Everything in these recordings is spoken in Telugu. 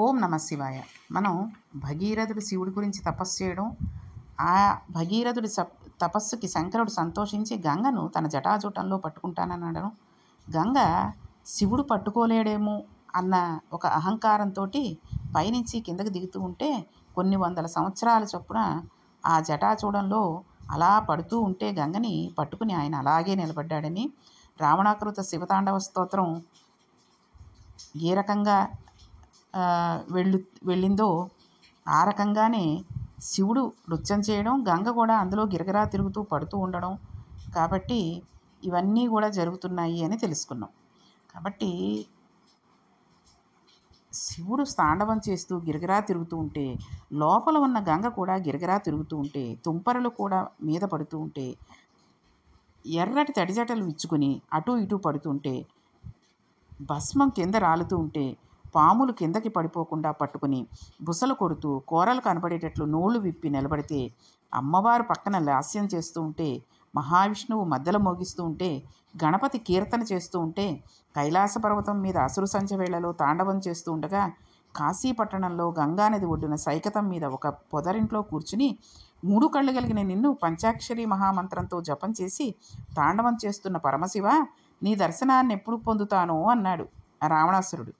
ఓం నమ శివాయ. మనం భగీరథుడు శివుడి గురించి తపస్సు చేయడం, ఆ భగీరథుడి తపస్సుకి శంకరుడు సంతోషించి గంగను తన జటాజూటంలో పట్టుకుంటాననడం, గంగ శివుడు పట్టుకోలేడేమో అన్న ఒక అహంకారంతో పైనుంచి కిందకి దిగుతూ ఉంటే కొన్ని వందల సంవత్సరాల చొప్పున ఆ జటాచూడంలో అలా పడుతూ ఉంటే గంగని పట్టుకుని ఆయన అలాగే నిలబడ్డాడని, రావణాకృత శివతాండవ స్తోత్రం ఏ రకంగా వెళ్ళిందో ఆ రకంగానే శివుడు నృత్యం చేయడం, గంగ కూడా అందులో గిరగిరా తిరుగుతూ పడుతూ ఉండడం, కాబట్టి ఇవన్నీ కూడా జరుగుతున్నాయి అని తెలుసుకున్నాం. కాబట్టి శివుడు తాండవం చేస్తూ గిరగిరా తిరుగుతూ ఉంటే, లోపల ఉన్న గంగ కూడా గిరగిరా తిరుగుతూ ఉంటే, తుంపరలు కూడా మీద పడుతూ ఉంటే, ఎర్రటి తడిజటలు ఇచ్చుకుని అటూ ఇటూ పడుతుంటే, భస్మం కింద రాలుతూ ఉంటే, పాములు కిందకి పడిపోకుండా పట్టుకుని బుసలు కొడుతూ కూరలు కనపడేటట్లు నోళ్లు విప్పి నిలబడితే, అమ్మవారు పక్కన లాస్యం చేస్తూ ఉంటే, మహావిష్ణువు మధ్యలో మోగిస్తూ ఉంటే, గణపతి కీర్తన చేస్తూ ఉంటే, కైలాస పర్వతం మీద అసురు సంధ్య వేళలో తాండవం చేస్తూ ఉండగా, కాశీపట్టణంలో గంగానది ఒడ్డున సైకతం మీద ఒక పొదరింట్లో కూర్చుని 3 కళ్ళు కలిగిన నిన్ను పంచాక్షరి మహామంత్రంతో జపం చేసి తాండవం చేస్తున్న పరమశివ, నీ దర్శనాన్ని ఎప్పుడు పొందుతానో అన్నాడు రావణాసురుడు.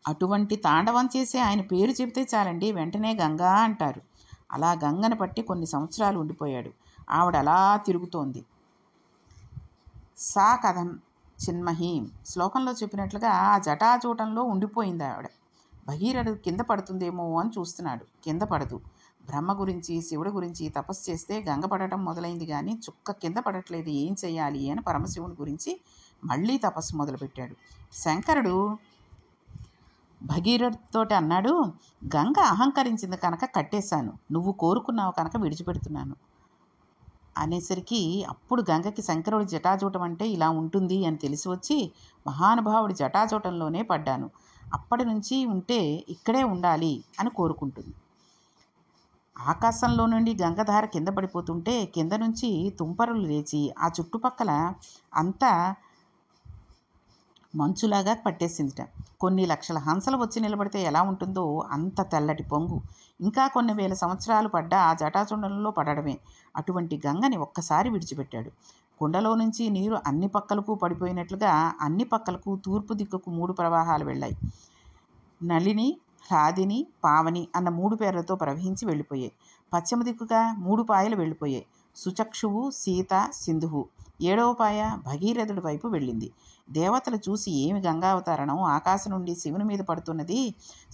అటువంటి తాండవం చేసి ఆయన పేరు చెబితే చాలండి, వెంటనే గంగా అంటారు. అలా గంగను పట్టి కొన్ని సంవత్సరాలు ఉండిపోయాడు. ఆవిడ అలా తిరుగుతోంది. సా కథం చిన్మహీం శ్లోకంలో చెప్పినట్లుగా ఆ జటాచూటంలో ఉండిపోయింది ఆవిడ. భగీరథుడు కింద పడుతుందేమో అని చూస్తున్నాడు, కింద పడదు. బ్రహ్మ గురించి శివుడి గురించి తపస్సు చేస్తే గంగ పడటం మొదలైంది, కానీ చుక్క కింద పడట్లేదు, ఏం చెయ్యాలి అని పరమశివుని గురించి మళ్ళీ తపస్సు మొదలుపెట్టాడు. శంకరుడు భగీరథుడితోటి అన్నాడు, గంగ అహంకరించింది కనుక కట్టేశాను, నువ్వు కోరుకున్నావు కనుక విడిచిపెడుతున్నాను అనేసరికి అప్పుడు గంగకి శంకరుడి జటాజూటం అంటే ఇలా ఉంటుంది అని తెలిసి వచ్చి, మహానుభావుడి జటాజూటంలోనే పడ్డాను, అప్పటి నుంచి ఉంటే ఇక్కడే ఉండాలి అని కోరుకుంటుంది. ఆకాశంలో నుండి గంగధార కింద పడిపోతుంటే కింద నుంచి తుంపరులు లేచి ఆ చుట్టుపక్కల అంతా మంచులాగా పట్టేసిందిట. కొన్ని లక్షల హంసలు వచ్చి నిలబడితే ఎలా ఉంటుందో అంత తెల్లటి పొంగు. ఇంకా కొన్ని వేల సంవత్సరాలు పడ్డా ఆ జటాచుండంలో పడడమే. అటువంటి గంగని ఒక్కసారి విడిచిపెట్టాడు. కుండలో నుంచి నీరు అన్ని పక్కలకు పడిపోయినట్లుగా అన్ని పక్కలకు తూర్పు దిక్కుకు 3 ప్రవాహాలు వెళ్ళాయి. నళిని, హ్లాదిని, పావని అన్న 3 పేర్లతో ప్రవహించి వెళ్ళిపోయాయి. పశ్చిమ దిక్కుగా 3 పాయలు వెళ్ళిపోయాయి. సుచక్షువు, సీత, సింధువు. 7వ పాయ భగీరథుడి వైపు వెళ్ళింది. దేవతలు చూసి ఏమి గంగావతరణం, ఆకాశం నుండి శివుని మీద పడుతున్నది,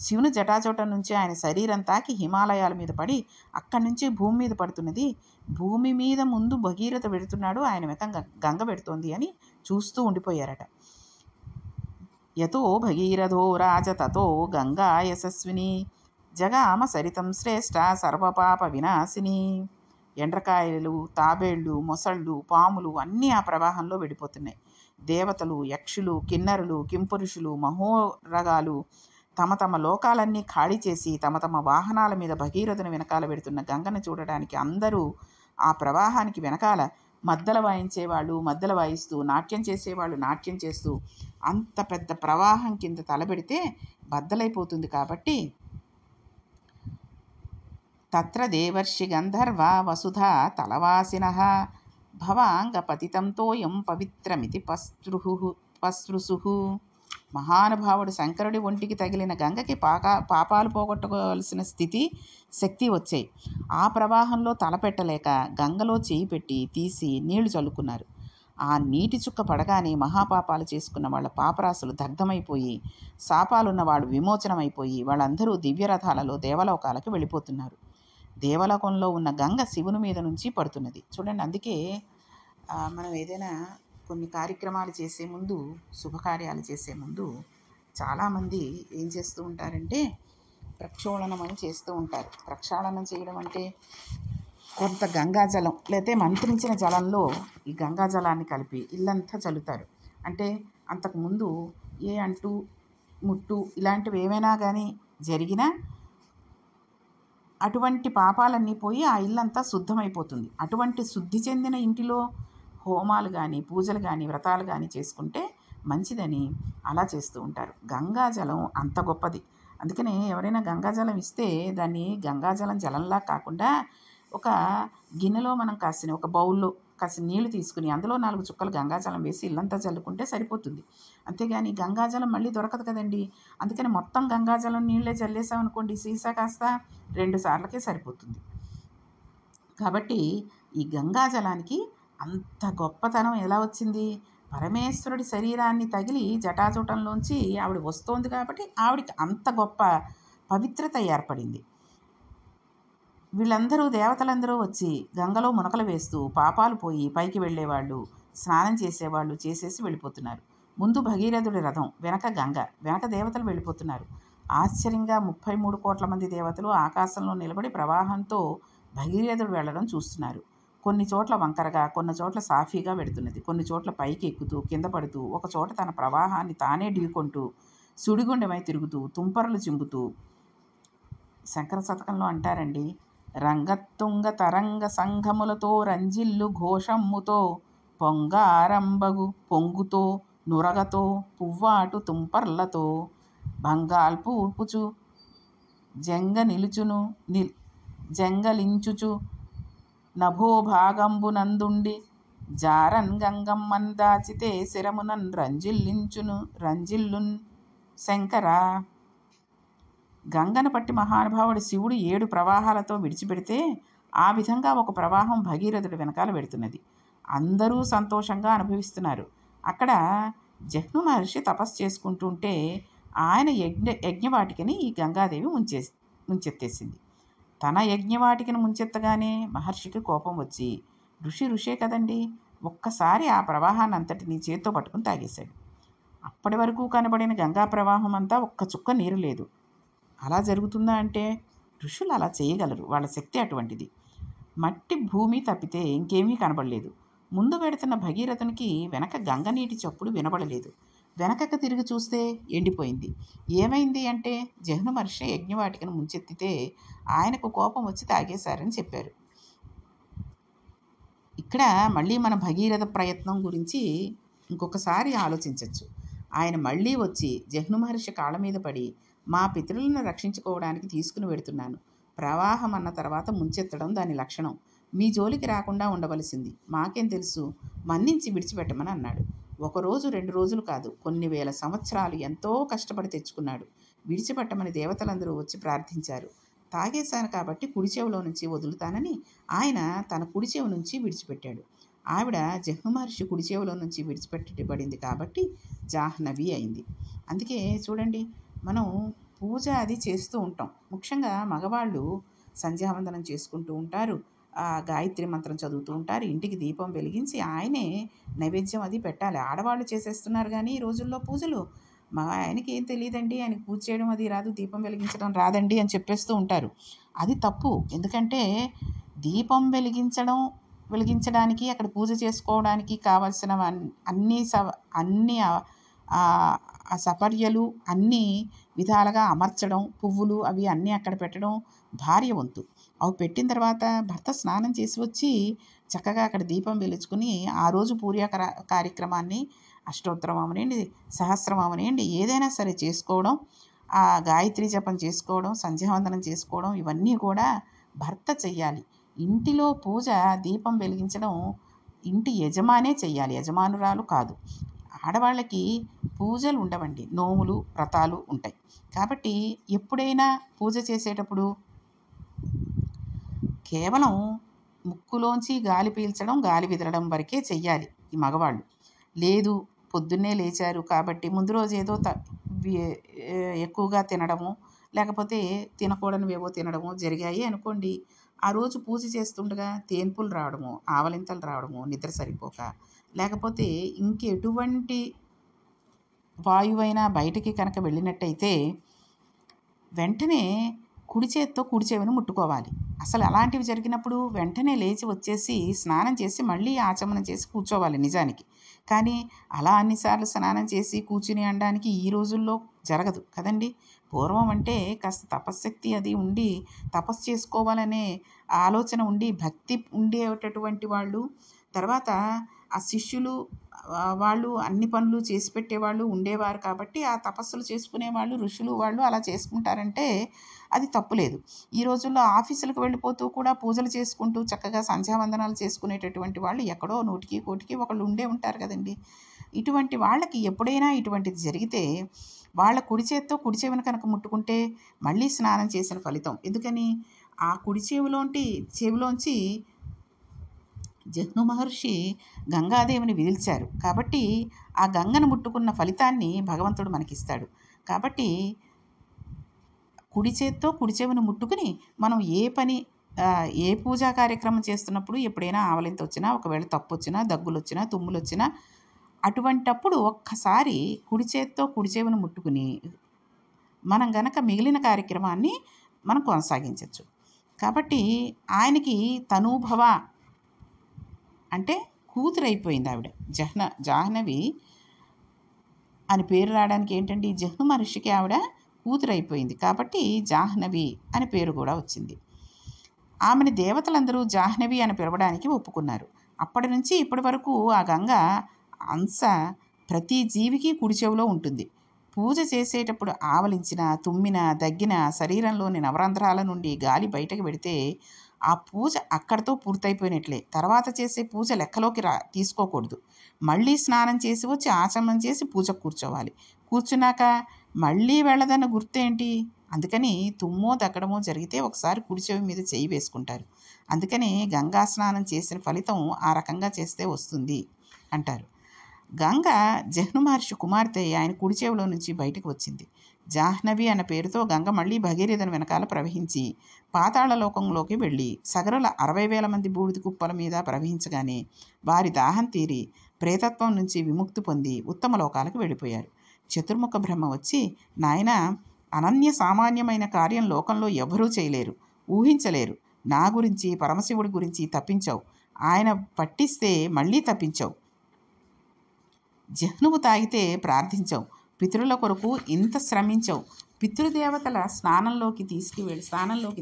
శివుని జటాచూటం నుంచి ఆయన శరీరం తాకి హిమాలయాల మీద పడి అక్కడి నుంచి భూమి మీద పడుతున్నది, భూమి మీద ముందు భగీరథ పెడుతున్నాడు, ఆయన వెనక గంగ పెడుతోంది అని చూస్తూ ఉండిపోయారట. యతో భగీరథో రాజ తతో గంగా యశస్విని జగామ సరితం శ్రేష్ఠ సర్వపాప వినాశిని. ఎండ్రకాయలు, తాబేళ్ళు, మొసళ్ళు, పాములు అన్నీ ఆ ప్రవాహంలో వెళ్ళిపోతున్నాయి. దేవతలు, యక్షులు, కిన్నరులు, కింపురుషులు, మహోరగాలు తమ తమ లోకాలన్నీ ఖాళీ చేసి తమ తమ వాహనాల మీద భగీరథుని వెనకాల పెడుతున్న గంగను చూడడానికి అందరూ ఆ ప్రవాహానికి వెనకాల మద్దలు వాయించేవాళ్ళు మద్దలు వాయిస్తూ, నాట్యం చేసేవాళ్ళు నాట్యం చేస్తూ, అంత పెద్ద ప్రవాహం కింద తలబెడితే బద్దలైపోతుంది కాబట్టి తత్ర దేవర్షి గంధర్వ వసుధా తలవాసినః భవాంగపతితం తోయం పవిత్రమితి పస్పృశుః. మహానుభావుడు శంకరుడి ఒంటికి తగిలిన గంగకి పాపాలు పోగొట్టుకోవాల్సిన స్థితి, శక్తి వచ్చాయి. ఆ ప్రవాహంలో తలపెట్టలేక గంగలో చేయి పెట్టి తీసి నీళ్లు చల్లుకున్నారు. ఆ నీటి చుక్క పడగానే మహాపాపాలు చేసుకున్న వాళ్ళ పాపరాశులు దగ్ధమైపోయి, శాపాలున్న వాళ్ళు విమోచనమైపోయి వాళ్ళందరూ దివ్యరథాలలో దేవలోకాలకు వెళ్ళిపోతున్నారు. దేవలోకంలో ఉన్న గంగ శివుని మీద నుంచి పడుతున్నది. చూడండి, అందుకే మనం ఏదైనా కొన్ని కార్యక్రమాలు చేసే ముందు, శుభకార్యాలు చేసే ముందు చాలామంది ఏం చేస్తూ ఉంటారంటే ప్రక్షాళనం అని చేస్తూ ఉంటారు. ప్రక్షాళనం చేయడం అంటే కొంత గంగాజలం లేతే మంత్రించిన జలంలో ఈ గంగాజలాన్ని కలిపి ఇల్లంతా చల్లుతారు. అంటే అంతకుముందు ఏ అంటు ముట్టు ఇలాంటివి ఏమైనా కానీ జరిగినా అటువంటి పాపాలన్నీ పోయి ఆ ఇల్లంతా శుద్ధమైపోతుంది. అటువంటి శుద్ధి చెందిన ఇంటిలో హోమాలు కానీ, పూజలు కానీ, వ్రతాలు కానీ చేసుకుంటే మంచిదని అలా చేస్తూ ఉంటారు. గంగాజలం అంత గొప్పది. అందుకనే ఎవరైనా గంగాజలం ఇస్తే దాన్ని గంగాజలం జలంలా కాకుండా ఒక గిన్నెలో మనం కాసిన ఒక బౌల్లో కాసిన నీళ్లు తీసుకుని అందులో 4 చుక్కలు గంగాజలం వేసి ఇల్లంతా చల్లుకుంటే సరిపోతుంది. అంతేగాని గంగాజలం మళ్ళీ దొరకదు కదండీ! అందుకని మొత్తం గంగాజలం నీళ్ళే చల్లేసామనుకోండి సీసా కాస్త 2 సార్లకే సరిపోతుంది. కాబట్టి ఈ గంగాజలానికి అంత గొప్పతనం ఎలా వచ్చింది? పరమేశ్వరుడి శరీరాన్ని తగిలి జటాజూటంలోంచి ఆవిడ వస్తోంది కాబట్టి ఆవిడకి అంత గొప్ప పవిత్రత ఏర్పడింది. వీళ్ళందరూ దేవతలందరూ వచ్చి గంగలో మునకలు వేస్తూ పాపాలు పోయి పైకి వెళ్ళేవాళ్ళు, స్నానం చేసేవాళ్ళు చేసేసి వెళ్ళిపోతున్నారు. ముందు భగీరథుడి రథం, వెనక గంగ, వెనక దేవతలు వెళ్ళిపోతున్నారు. ఆశ్చర్యంగా 33 కోట్ల మంది దేవతలు ఆకాశంలో నిలబడి ప్రవాహంతో భగీరథుడు వెళ్ళడం చూస్తున్నారు. కొన్ని చోట్ల వంకరగా, కొన్ని చోట్ల సాఫీగా వెడుతున్నది. కొన్ని చోట్ల పైకి ఎక్కుతూ కింద పడుతూ, ఒక చోట తన ప్రవాహాన్ని తానే ఢీకొంటూ సుడిగుండమై తిరుగుతూ తుంపరలు చింపుతూ. శంకర శతకంలో అంటారండి, రంగత్తుంగ తరంగ సంఘములతో రంజిల్లు ఘోషమ్ముతో పొంగారంబగు పొంగుతో నురగతో పువ్వాటు తుంపర్లతో భంగాల్పు ఉపుచు జంగలించుచు నభోభాగంబునందుండి జారన్ గంగమ్మన్ దాచితే శిరమునన్ రంజిల్లున్ శంకరా. గంగను పట్టి మహానుభావుడు శివుడు 7 ప్రవాహాలతో విడిచిపెడితే ఆ విధంగా ఒక ప్రవాహం భగీరథుడి వెనకాల పెడుతున్నది. అందరూ సంతోషంగా అనుభవిస్తున్నారు. అక్కడ జహ్ను మహర్షి తపస్సు చేసుకుంటుంటే ఆయన యజ్ఞవాటికని ఈ గంగాదేవి ముంచెత్తేసింది. తన యజ్ఞవాటికను ముంచెత్తగానే మహర్షికి కోపం వచ్చి, ఋషే కదండి, ఒక్కసారి ఆ ప్రవాహాన్ని అంతటినీ చేత్తో పట్టుకుని తాగేశాడు. అప్పటి వరకు కనబడిన గంగా ప్రవాహం అంతా ఒక్క చుక్క నీరు లేదు. అలా జరుగుతుందా అంటే ఋషులు అలా చేయగలరు, వాళ్ళ శక్తి అటువంటిది. మట్టి భూమి తప్పితే ఇంకేమీ కనబడలేదు. ముందు పెడుతున్న భగీరథునికి వెనక గంగ నీటి చప్పుడు వినబడలేదు. వెనకకు తిరిగి చూస్తే ఎండిపోయింది. ఏమైంది అంటే జహ్ను మహర్షి యజ్ఞవాటికను ముంచెత్తితే ఆయనకు కోపం వచ్చి తాగేశారని చెప్పారు. ఇక్కడ మళ్ళీ మన భగీరథ ప్రయత్నం గురించి ఇంకొకసారి ఆలోచించవచ్చు. ఆయన మళ్ళీ వచ్చి జహ్ను మహర్షి కాళ్ళ మీద పడి, మా పితరులను రక్షించుకోవడానికి తీసుకుని వెడుతున్నాను. ప్రవాహం అన్న తర్వాత ముంచెత్తడం దాని లక్షణం. మీ జోలికి రాకుండా ఉండవలసింది. మాకేం తెలుసు, మన్నించి విడిచిపెట్టమని అన్నాడు. 1 రోజు 2 రోజులు కాదు, కొన్ని వేల సంవత్సరాలు ఎంతో కష్టపడి తెచ్చుకున్నాడు. విడిచిపెట్టమని దేవతలందరూ వచ్చి ప్రార్థించారు. తాగేశాను కాబట్టి కుడి చెవిలో నుంచి వదులుతానని ఆయన తన కుడి చెవి నుంచి విడిచిపెట్టాడు. ఆవిడ జహ్ను మహర్షి కుడి చెవిలో నుంచి విడిచిపెట్టబడింది కాబట్టి జాహ్నవి అయింది. అందుకే చూడండి, మనం పూజ అది చేస్తూ ఉంటాం. ముఖ్యంగా మగవాళ్ళు సంధ్యావందనం చేసుకుంటూ ఉంటారు, గాయత్రి మంత్రం చదువుతూ ఉంటారు, ఇంటికి దీపం వెలిగించి ఆయనే నైవేద్యం అది పెట్టాలి. ఆడవాళ్ళు చేసేస్తున్నారు కానీ ఈ రోజుల్లో పూజలు. మా ఆయనకి ఏం తెలియదండి, ఆయనకి పూజ చేయడం అది రాదు, దీపం వెలిగించడం రాదండి అని చెప్పేస్తూ ఉంటారు. అది తప్పు. ఎందుకంటే దీపం వెలిగించడానికి అక్కడ పూజ చేసుకోవడానికి కావలసిన అన్ని ఆ సపర్యలు అన్నీ విధాలుగా అమర్చడం, పువ్వులు అవి అన్నీ అక్కడ పెట్టడం భార్య వంతు. అవి పెట్టిన తర్వాత భర్త స్నానం చేసి వచ్చి చక్కగా అక్కడ దీపం వెలుచుకుని ఆ రోజు పూజా కార్యక్రమాన్ని అష్టోత్తరం అవనండి, సహస్రం అవనండి, ఏదైనా సరే చేసుకోవడం, ఆ గాయత్రి జపం చేసుకోవడం, సంధ్యావందనం చేసుకోవడం, ఇవన్నీ కూడా భర్త చెయ్యాలి. ఇంటిలో పూజ దీపం వెలిగించడం ఇంటి యజమానే చెయ్యాలి, యజమానురాలు కాదు. ఆడవాళ్ళకి పూజలు ఉండవండి, నోములు వ్రతాలు ఉంటాయి. కాబట్టి ఎప్పుడైనా పూజ చేసేటప్పుడు కేవలం ముక్కులోంచి గాలి పీల్చడం, గాలి విదలడం వరకే చెయ్యాలి ఈ మగవాళ్ళు. లేదు, పొద్దున్నే లేచారు కాబట్టి ముందు రోజు ఏదో ఎక్కువగా తినడము, లేకపోతే తినకూడనివేవో తినడము జరిగాయి అనుకోండి, ఆ రోజు పూజ చేస్తుండగా తేన్పులు రావడము, ఆవలింతలు రావడము, నిద్ర సరిపోక, లేకపోతే ఇంకెటువంటి వాయువైనా బయటికి కనుక వెళ్ళినట్టయితే వెంటనే కుడి చేత్తో కుడి చెవిని ముట్టుకోవాలి. అసలు అలాంటివి జరిగినప్పుడు వెంటనే లేచి వచ్చేసి స్నానం చేసి మళ్ళీ ఆచమనం చేసి కూర్చోవాలి నిజానికి. కానీ అలా అన్నిసార్లు స్నానం చేసి కూర్చుని అనడానికి ఈ రోజుల్లో జరగదు కదండి. పూర్వం అంటే కాస్త తపశ్శక్తి అది ఉండి తపస్సు చేసుకోవాలనే ఆలోచన ఉండి భక్తి ఉండేటటువంటి వాళ్ళు, తర్వాత ఆ శిష్యులు వాళ్ళు అన్ని పనులు చేసి పెట్టేవాళ్ళు ఉండేవారు కాబట్టి ఆ తపస్సులు చేసుకునేవాళ్ళు ఋషులు వాళ్ళు అలా చేసుకుంటారంటే అది తప్పులేదు. ఈ రోజుల్లో ఆఫీసులకు వెళ్ళిపోతూ కూడా పూజలు చేసుకుంటూ చక్కగా సంధ్యావందనాలు చేసుకునేటటువంటి వాళ్ళు ఎక్కడో నూటికి కోటికి ఒకళ్ళు ఉండే ఉంటారు కదండి. ఇటువంటి వాళ్ళకి ఎప్పుడైనా ఇటువంటిది జరిగితే వాళ్ళ కుడి చేత్తో కుడి చెవిని కనుక ముట్టుకుంటే మళ్ళీ స్నానం చేసిన ఫలితం. ఎందుకని ఆ కుడి చెవిలోంచి జహ్ను మహర్షి గంగాదేవిని విదిల్చారు కాబట్టి ఆ గంగను ముట్టుకున్న ఫలితాన్ని భగవంతుడు మనకిస్తాడు. కాబట్టి కుడి చేత్తో కుడి చెవిని ముట్టుకుని మనం ఏ పూజా కార్యక్రమం చేస్తున్నప్పుడు ఎప్పుడైనా ఆవలింత వచ్చినా, ఒకవేళ తప్పు వచ్చినా, దగ్గులు వచ్చినా, తుమ్ములు వచ్చినా అటువంటప్పుడు ఒక్కసారి కుడి చేత్తో కుడి చెవిని ముట్టుకుని మనం గనక మిగిలిన కార్యక్రమాన్ని మనం కొనసాగించవచ్చు. కాబట్టి ఆయనకి తనూభవ అంటే కూతురైపోయింది ఆవిడ. జాహ్నవి అని పేరు రావడానికి ఏంటండి, జహ్ను మహర్షికి ఆవిడ కూతురైపోయింది కాబట్టి జాహ్నవి అని పేరు కూడా వచ్చింది. ఆమెని దేవతలందరూ జాహ్నవి అని పిలవడానికి ఒప్పుకున్నారు. అప్పటి నుంచి ఇప్పటి వరకు ఆ గంగ అంశ ప్రతి జీవికి కుడి చెవిలో ఉంటుంది. పూజ చేసేటప్పుడు ఆవలించిన, తుమ్మిన, దగ్గిన శరీరంలోని నవరంధ్రాల నుండి గాలి బయటకు వెడితే ఆ పూజ అక్కడితో పూర్తయిపోయినట్లే. తర్వాత చేసే పూజ లెక్కలోకి తీసుకోకూడదు. మళ్ళీ స్నానం చేసి వచ్చి ఆచమనం చేసి పూజకు కూర్చోవాలి. కూర్చున్నాక మళ్ళీ వెళ్ళదన్న గుర్తేంటి? అందుకని తుమ్మో దగ్గడమో జరిగితే ఒకసారి కుడి చెవి మీద చెయ్యి వేసుకుంటారు. అందుకని గంగా స్నానం చేసిన ఫలితం ఆ రకంగా చేస్తే వస్తుంది అంటారు. గంగ జహ్ను మహర్షి కుమార్తె ఆయన కుడి చెవిలో నుంచి బయటకు వచ్చింది. జాహ్నవి అన్న పేరుతో గంగ మళ్ళీ భగీరథుని వెనకాల ప్రవహించి పాతాళ లోకంలోకి వెళ్ళి సగరుల 60,000 మంది బూడిద కుప్పల మీద ప్రవహించగానే వారి దాహం తీరి ప్రేతత్వం నుంచి విముక్తి పొంది ఉత్తమ లోకాలకు వెళ్ళిపోయారు. చతుర్ముఖ బ్రహ్మ వచ్చి, నాయన, అనన్య సామాన్యమైన కార్యం లోకంలో ఎవరూ చేయలేరు, ఊహించలేరు. నా గురించి పరమశివుడి గురించి తప్పించావు. ఆయన పట్టిస్తే మళ్ళీ తప్పించావు. జహ్నువు తాగితే ప్రార్థించావు. పితరుల కొరకు ఇంత శ్రమించావు. పితృదేవతల స్నానంలోకి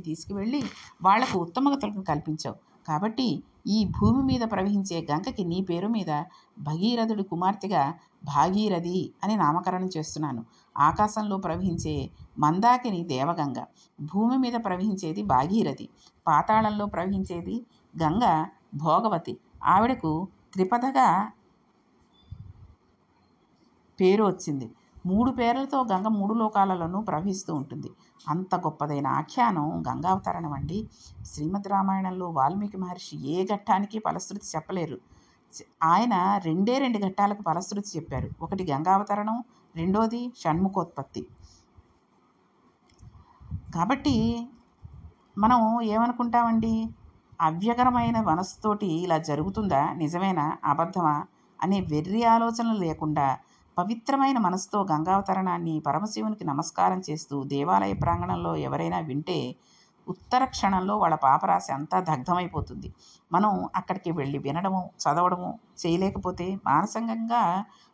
తీసుకువెళ్ళి వాళ్లకు ఉత్తమగతులను కల్పించావు. కాబట్టి ఈ భూమి మీద ప్రవహించే గంగకి నీ పేరు మీద భగీరథుడి కుమార్తెగా భాగీరథి అని నామకరణం చేస్తున్నాను. ఆకాశంలో ప్రవహించే మందాకిని దేవగంగ, భూమి మీద ప్రవహించేది భాగీరథి, పాతాళంలో ప్రవహించేది గంగ భోగవతి. ఆవిడకు త్రిపదగా పేరు వచ్చింది. 3 పేర్లతో గంగ 3 లోకాలలోనూ ప్రవహిస్తూ ఉంటుంది. అంత గొప్పదైన ఆఖ్యానం గంగావతరణం అండి. శ్రీమద్ రామాయణంలో వాల్మీకి మహర్షి ఏ ఘట్టానికి ఫలశ్రుతి చెప్పలేరు. ఆయన 2 ఘట్టాలకు ఫలశ్రుతి చెప్పారు. ఒకటి గంగావతరణం, రెండోది షణ్ముఖోత్పత్తి. కాబట్టి మనం ఏమనుకుంటామండి, అవ్యగరమైన మనసుతోటి ఇలా జరుగుతుందా, నిజమేనా, అబద్ధమా అనే వెర్రి ఆలోచనలు లేకుండా పవిత్రమైన మనసుతో గంగావతరణాన్ని పరమశివునికి నమస్కారం చేస్తూ దేవాలయ ప్రాంగణంలో ఎవరైనా వింటే ఉత్తర క్షణంలో వాళ్ళ పాపరాశి అంతా దగ్ధమైపోతుంది. మనం అక్కడికి వెళ్ళి వినడము, చదవడము చేయలేకపోతే మానసికంగా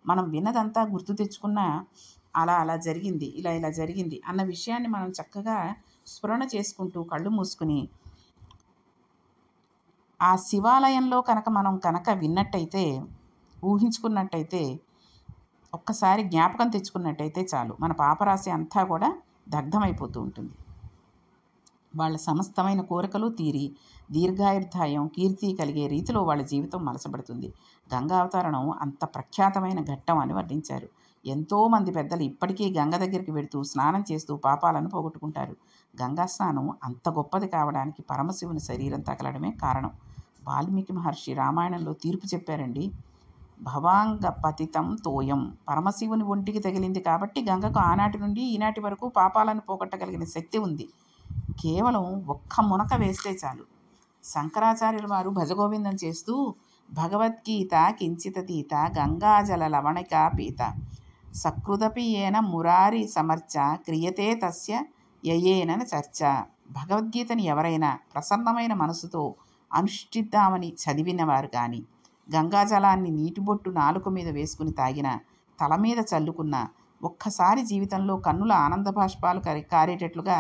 మనం విన్నదంతా గుర్తు తెచ్చుకున్న అలా జరిగింది, ఇలా జరిగింది అన్న విషయాన్ని మనం చక్కగా స్ఫురణ చేసుకుంటూ కళ్ళు మూసుకుని ఆ శివాలయంలో మనం విన్నట్టయితే, ఊహించుకున్నట్టయితే, ఒక్కసారి జ్ఞాపకం తెచ్చుకున్నట్టయితే చాలు, మన పాపరాశి అంతా కూడా దగ్ధమైపోతూ ఉంటుంది. వాళ్ళ సమస్తమైన కోరికలు తీరి దీర్ఘాయుర్దాయం, కీర్తి కలిగే రీతిలో వాళ్ళ జీవితం మలచబడుతుంది. గంగా అవతరణం అంత ప్రఖ్యాతమైన ఘట్టం అని వర్ణించారు. ఎంతోమంది పెద్దలు ఇప్పటికీ గంగ దగ్గరికి వెడుతూ స్నానం చేస్తూ పాపాలను పోగొట్టుకుంటారు. గంగా స్నానం అంత గొప్పది కావడానికి పరమశివుని శరీరం తగలడమే కారణం. వాల్మీకి మహర్షి రామాయణంలో తీర్పు చెప్పారండి. భవాంగ పతితం తోయం, పరమశివుని ఒంటికి తగిలింది కాబట్టి గంగకు ఆనాటి నుండి ఈనాటి వరకు పాపాలను పోగొట్టగలిగిన శక్తి ఉంది. కేవలం ఒక్క మునక వేస్తే చాలు. శంకరాచార్యుల వారు భజగోవిందం చేస్తూ భగవద్గీత కించితతీత గంగాజల లవణికా పీత సకృదపి ఏన మురారి సమర్చ క్రియతే తస్య యయేన చర్చ. భగవద్గీతని ఎవరైనా ప్రసన్నమైన మనసుతో అనుష్ఠిద్దామని చదివినవారు కానీ, గంగాజలాన్ని నీటిబొట్టు నాలుక మీద వేసుకుని తాగిన, తల మీద చల్లుకున్న, ఒక్కసారి జీవితంలో కన్నుల ఆనంద బాష్పాలు కారేటట్లుగా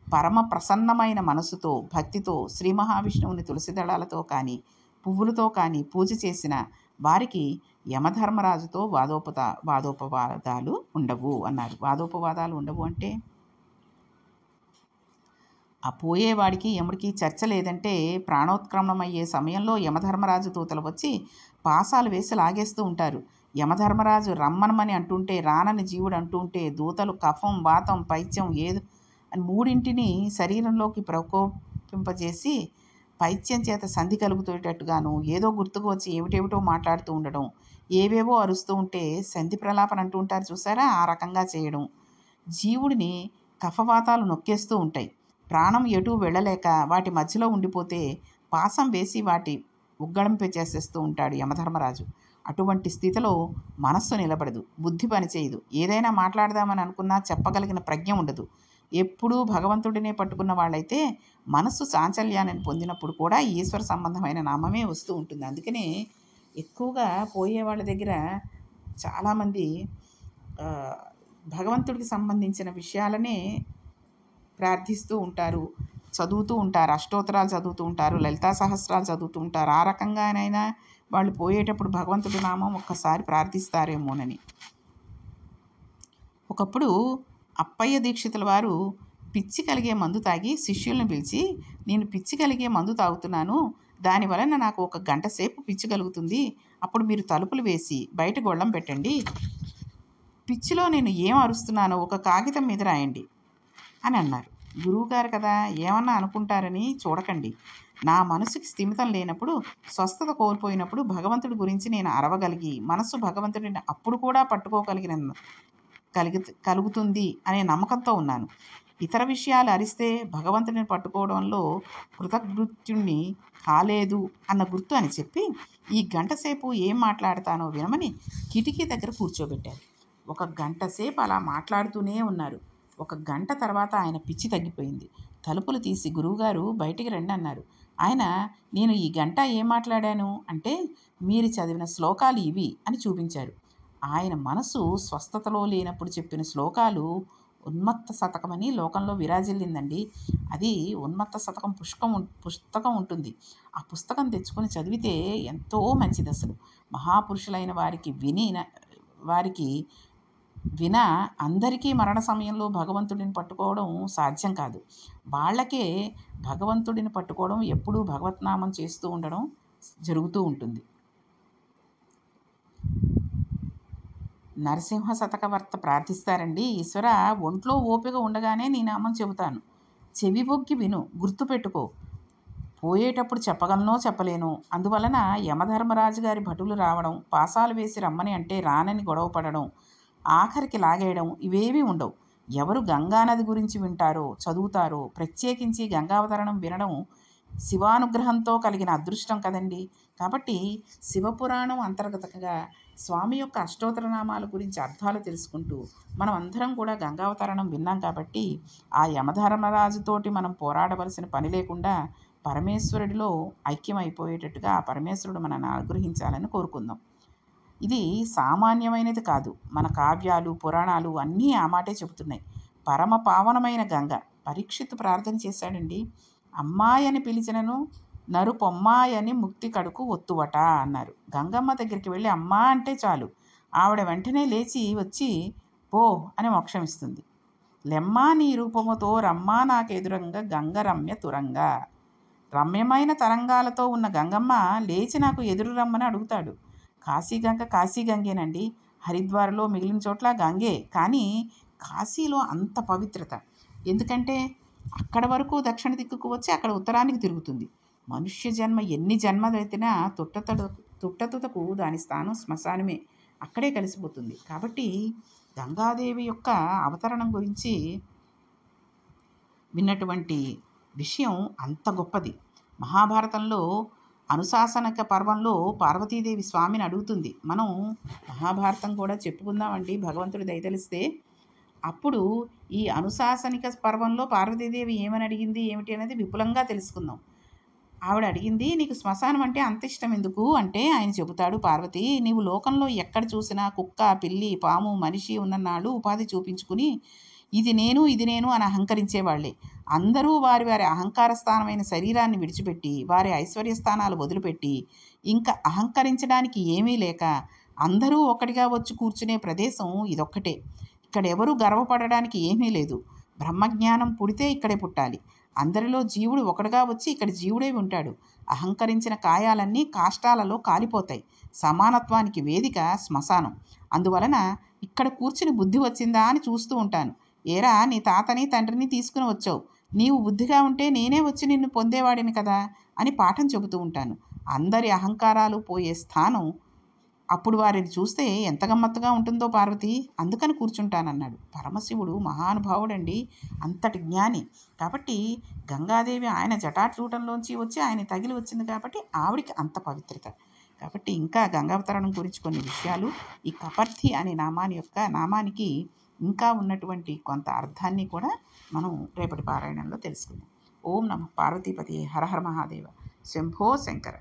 పరమ ప్రసన్నమైన మనసుతో భక్తితో శ్రీ మహావిష్ణువుని తులసి దళాలతో కానీ పువ్వులతో కానీ పూజ చేసిన వారికి యమధర్మరాజుతో వాదోపవాదాలు ఉండవు అన్నారు. వాదోపవాదాలు ఉండవు అంటే ఆ పోయేవాడికి యముడికి చర్చ లేదంటే ప్రాణోత్క్రమణమయ్యే సమయంలో యమధర్మరాజు దూతలు వచ్చి పాసాలు వేసి లాగేస్తూ ఉంటారు. యమధర్మరాజు రమ్మనమని అంటుంటే రానని జీవుడు అంటుంటే దూతలు కఫం, వాతం, పైత్యం ఏదో అని మూడింటిని శరీరంలోకి ప్రకోపింపజేసి పైత్యం చేత సంధి కలుగుతేటట్టుగాను ఏదో గుర్తుకు వచ్చి ఏమిటేమిటో మాట్లాడుతూ ఉండడం, ఏవేవో అరుస్తూ ఉంటే సంధి ప్రలాపన అంటూ ఉంటారు చూసారా, ఆ రకంగా చేయడం. జీవుడిని కఫవాతాలు నొక్కేస్తూ ఉంటాయి. ప్రాణం ఎటూ వెళ్ళలేక వాటి మధ్యలో ఉండిపోతే పాసం వేసి వాటి ఉగ్గళింపచేసేస్తూ ఉంటాడు యమధర్మరాజు. అటువంటి స్థితిలో మనస్సు నిలబడదు, బుద్ధి పనిచేయదు. ఏదైనా మాట్లాడదామని అనుకున్నా చెప్పగలిగిన ప్రజ్ఞ ఉండదు. ఎప్పుడూ భగవంతుడినే పట్టుకున్న వాళ్ళైతే మనస్సు చాంచల్యాన్ని పొందినప్పుడు కూడా ఈశ్వర సంబంధమైన నామమే వస్తూ ఉంటుంది. అందుకనే ఎక్కువగా పోయే వాళ్ళ దగ్గర చాలామంది భగవంతుడికి సంబంధించిన విషయాలనే ప్రార్థిస్తూ ఉంటారు, చదువుతూ ఉంటారు, అష్టోత్తరాలు చదువుతూ ఉంటారు, లలితా సహస్రాలు చదువుతూ ఉంటారు. ఆ రకంగానైనా వాళ్ళు పోయేటప్పుడు భగవంతుడి నామం ఒక్కసారి ప్రార్థిస్తారేమోనని. ఒకప్పుడు అప్పయ్య దీక్షితుల వారు పిచ్చి కలిగే మందు తాగి శిష్యులను పిలిచి, నేను పిచ్చి కలిగే మందు తాగుతున్నాను, దానివలన నాకు 1 గంట సేపు పిచ్చి కలుగుతుంది, అప్పుడు మీరు తలుపులు వేసి బయట గొళ్ళం పెట్టండి, పిచ్చిలో నేను ఏం అరుస్తున్నానో ఒక కాగితం మీద రాయండి అని అన్నారు. గురువుగారు కదా, ఏమన్నా అనుకుంటారని చూడకండి. నా మనసుకి స్థిమితం లేనప్పుడు, స్వస్థత కోల్పోయినప్పుడు భగవంతుడి గురించి నేను అరవగలిగి మనస్సు భగవంతుడిని అప్పుడు కూడా పట్టుకోగలిగిన కలుగుతుంది అనే నమ్మకంతో ఉన్నాను. ఇతర విషయాలు అరిస్తే భగవంతుడిని పట్టుకోవడంలో కృతకృత్యుణ్ణి కాలేదు అన్న గుర్తు అని చెప్పి ఈ గంట సేపు ఏం మాట్లాడతానో వినమని కిటికీ దగ్గర కూర్చోబెట్టారు. 1 గంట సేపు అలా మాట్లాడుతూనే ఉన్నారు. 1 గంట తర్వాత ఆయన పిచ్చి తగ్గిపోయింది. తలుపులు తీసి గురువుగారు బయటికి రండి అన్నారు. ఆయన, నేను ఈ గంట ఏం మాట్లాడాను అంటే మీరు చదివిన శ్లోకాలు ఇవి అని చూపించారు. ఆయన మనసు స్వస్థతలో లేనప్పుడు చెప్పిన శ్లోకాలు ఉన్మత్త శతకమని లోకంలో విరాజిల్లిందండి. అది ఉన్మత్త శతకం పుస్తకం ఉంటుంది. ఆ పుస్తకం తెచ్చుకొని చదివితే ఎంతో మంచిది. అసలు మహాపురుషులైన వారికి వినా అందరికీ మరణ సమయంలో భగవంతుడిని పట్టుకోవడం సాధ్యం కాదు. వాళ్ళకే భగవంతుడిని పట్టుకోవడం, ఎప్పుడూ భగవత్నామం చేస్తూ ఉండడం జరుగుతూ ఉంటుంది. నరసింహ శతకవర్త ప్రార్థిస్తారండి. ఈశ్వర, ఒంట్లో ఓపిక ఉండగానే నీ నామం చెబుతాను, చెవి బొగ్గి విను, గుర్తుపెట్టుకో, పోయేటప్పుడు చెప్పగలనో చెప్పలేను. అందువలన యమధర్మరాజు గారి భటులు రావడం, పాసాలు వేసి రమ్మని అంటే రానని గొడవ పడడం, ఆఖరికి లాగేయడం ఇవేవీ ఉండవు. ఎవరు గంగానది గురించి వింటారో, చదువుతారో, ప్రత్యేకించి గంగావతరణం వినడం శివానుగ్రహంతో కలిగిన అదృష్టం కదండి. కాబట్టి శివపురాణం అంతర్గతంగా స్వామి యొక్క అష్టోత్తర నామాల గురించి అర్థాలు తెలుసుకుంటూ మనం అందరం కూడా గంగావతరణం విన్నాం. కాబట్టి ఆ యమధర్మరాజుతోటి మనం పోరాడవలసిన పని లేకుండా పరమేశ్వరుడిలో ఐక్యమైపోయేటట్టుగా ఆ పరమేశ్వరుడు మనల్ని అనుగ్రహించాలని కోరుకుందాం. ఇది సామాన్యమైనది కాదు. మన కావ్యాలు, పురాణాలు అన్నీ ఆ మాటే చెబుతున్నాయి. పరమ పావనమైన గంగ. పరీక్షిత్తు ప్రార్థన చేశాడండి. అమ్మాయని పిలిచినను నరు పొమ్మాయని ముక్తి కడుకు ఒత్తువట అన్నారు. గంగమ్మ దగ్గరికి వెళ్ళి అమ్మా అంటే చాలు, ఆవిడ వెంటనే లేచి వచ్చి పో అని మోక్షం ఇస్తుంది. లెమ్మా నీ రూపముతో రమ్మా నాకెదురంగా గంగ రమ్య తురంగా. రమ్యమైన తరంగాలతో ఉన్న గంగమ్మ లేచి నాకు ఎదురు రమ్మని అడుగుతాడు. కాశీగంగ కాశీగంగేనండి. హరిద్వార్లో మిగిలిన చోట్ల గంగే, కానీ కాశీలో అంత పవిత్రత. ఎందుకంటే అక్కడ వరకు దక్షిణ దిక్కుకు వచ్చి అక్కడ ఉత్తరానికి తిరుగుతుంది. మనుష్య జన్మ ఎన్ని జన్మలైతేనా తుట్టతుతకు దాని స్థానం శ్మశానమే, అక్కడే కలిసిపోతుంది. కాబట్టి గంగాదేవి యొక్క అవతరణం గురించి విన్నటువంటి విషయం అంత గొప్పది. మహాభారతంలో అనుశాసనిక పర్వంలో పార్వతీదేవి స్వామిని అడుగుతుంది. మనం మహాభారతం కూడా చెప్పుకుందామండి భగవంతుడి దయతలిస్తే. అప్పుడు ఈ అనుశాసనిక పర్వంలో పార్వతీదేవి ఏమని అడిగింది ఏమిటి అనేది విపులంగా తెలుసుకుందాం. ఆవిడ అడిగింది, నీకు శ్మశానం అంటే అంత ఇష్టం ఎందుకు అంటే ఆయన చెబుతాడు, పార్వతి, నీవు లోకంలో ఎక్కడ చూసినా కుక్క, పిల్లి, పాము, మనిషి ఉన్ననాళ్ళు ఉపాధి చూపించుకుని ఇది నేను ఇది నేను అని అహంకరించేవాళ్లే. అందరూ వారి వారి అహంకార స్థానమైన శరీరాన్ని విడిచిపెట్టి వారి ఐశ్వర్య స్థానాలు వదిలిపెట్టి ఇంకా అహంకరించడానికి ఏమీ లేక అందరూ ఒకటిగా వచ్చి కూర్చునే ప్రదేశం ఇదొక్కటే. ఇక్కడ ఎవరూ గర్వపడడానికి ఏమీ లేదు. బ్రహ్మజ్ఞానం పుడితే ఇక్కడే పుట్టాలి. అందరిలో జీవుడు ఒకడుగా వచ్చి ఇక్కడ జీవుడే ఉంటాడు. అహంకరించిన కాయాలన్నీ కాష్టాలలో కాలిపోతాయి. సమానత్వానికి వేదిక శ్మశానం. అందువలన ఇక్కడ కూర్చుని బుద్ధి వచ్చిందా అని చూస్తూ ఉంటాను. ఏరా, నీ తాతని తండ్రిని తీసుకుని వచ్చావు, నీవు బుద్ధిగా ఉంటే నేనే వచ్చి నిన్ను పొందేవాడిని కదా అని పాఠం చెబుతూ ఉంటాను. అందరి అహంకారాలు పోయే స్థానం. అప్పుడు వారిని చూస్తే ఎంత గమ్మత్తుగా ఉంటుందో పార్వతి, అందుకని కూర్చుంటానన్నాడు. పరమశివుడు మహానుభావుడండి, అంతటి జ్ఞాని. కాబట్టి గంగాదేవి ఆయన జటాచూటంలోంచి వచ్చి ఆయన తగిలి వచ్చింది కాబట్టి ఆవిడికి అంత పవిత్రత. కాబట్టి ఇంకా గంగావతరణం గురించి కొన్ని విషయాలు, ఈ కపర్తి అనే నామానికి ఇంకా ఉన్నటువంటి కొంత అర్థాన్ని కూడా మనం రేపటి పారాయణంలో తెలుసుకుందాం. ఓం నమః పార్వతీపతి, హర హర మహాదేవ, శంభో శంకర.